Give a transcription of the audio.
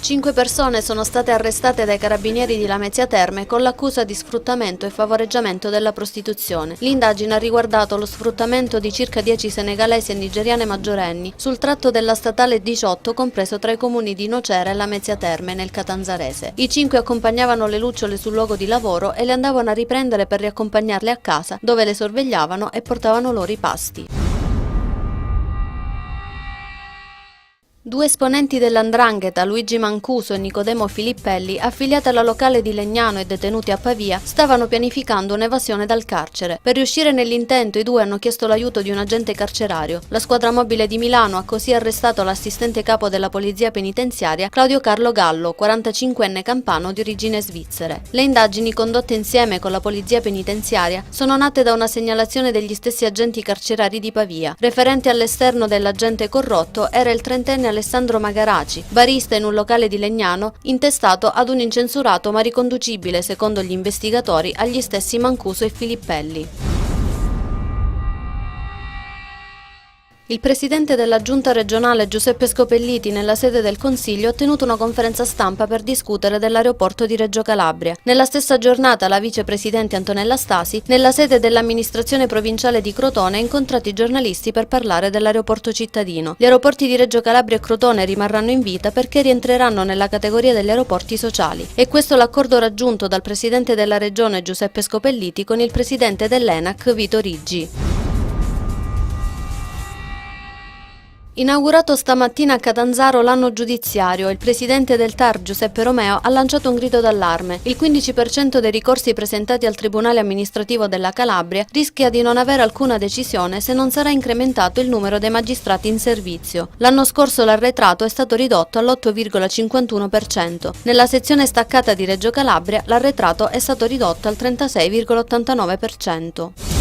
5 persone sono state arrestate dai carabinieri di Lamezia Terme con l'accusa di sfruttamento e favoreggiamento della prostituzione. L'indagine ha riguardato lo sfruttamento di circa 10 senegalesi e nigeriane maggiorenni sul tratto della statale 18 compreso tra i comuni di Nocera e Lamezia Terme nel Catanzarese. I 5 accompagnavano le lucciole sul luogo di lavoro e le andavano a riprendere per riaccompagnarle a casa, dove le sorvegliavano e portavano loro i pasti. Due esponenti dell''Ndrangheta, Luigi Mancuso e Nicodemo Filippelli, affiliati alla locale di Legnano e detenuti a Pavia, stavano pianificando un'evasione dal carcere. Per riuscire nell'intento i due hanno chiesto l'aiuto di un agente carcerario. La squadra mobile di Milano ha così arrestato l'assistente capo della polizia penitenziaria Claudio Carlo Gallo, 45enne campano di origini svizzere. Le indagini condotte insieme con la polizia penitenziaria sono nate da una segnalazione degli stessi agenti carcerari di Pavia. Referente all'esterno dell'agente corrotto era il trentenne Alessandro Magaraci, barista in un locale di Legnano, intestato ad un incensurato ma riconducibile, secondo gli investigatori, agli stessi Mancuso e Filippelli. Il presidente della giunta regionale Giuseppe Scopelliti nella sede del Consiglio ha tenuto una conferenza stampa per discutere dell'aeroporto di Reggio Calabria. Nella stessa giornata la vicepresidente Antonella Stasi, nella sede dell'amministrazione provinciale di Crotone, ha incontrato i giornalisti per parlare dell'aeroporto cittadino. Gli aeroporti di Reggio Calabria e Crotone rimarranno in vita perché rientreranno nella categoria degli aeroporti sociali. E questo l'accordo raggiunto dal presidente della regione Giuseppe Scopelliti con il presidente dell'ENAC Vito Riggi. Inaugurato stamattina a Catanzaro l'anno giudiziario, il presidente del TAR Giuseppe Romeo ha lanciato un grido d'allarme. Il 15% dei ricorsi presentati al Tribunale amministrativo della Calabria rischia di non avere alcuna decisione se non sarà incrementato il numero dei magistrati in servizio. L'anno scorso l'arretrato è stato ridotto all'8,51%. Nella sezione staccata di Reggio Calabria l'arretrato è stato ridotto al 36,89%.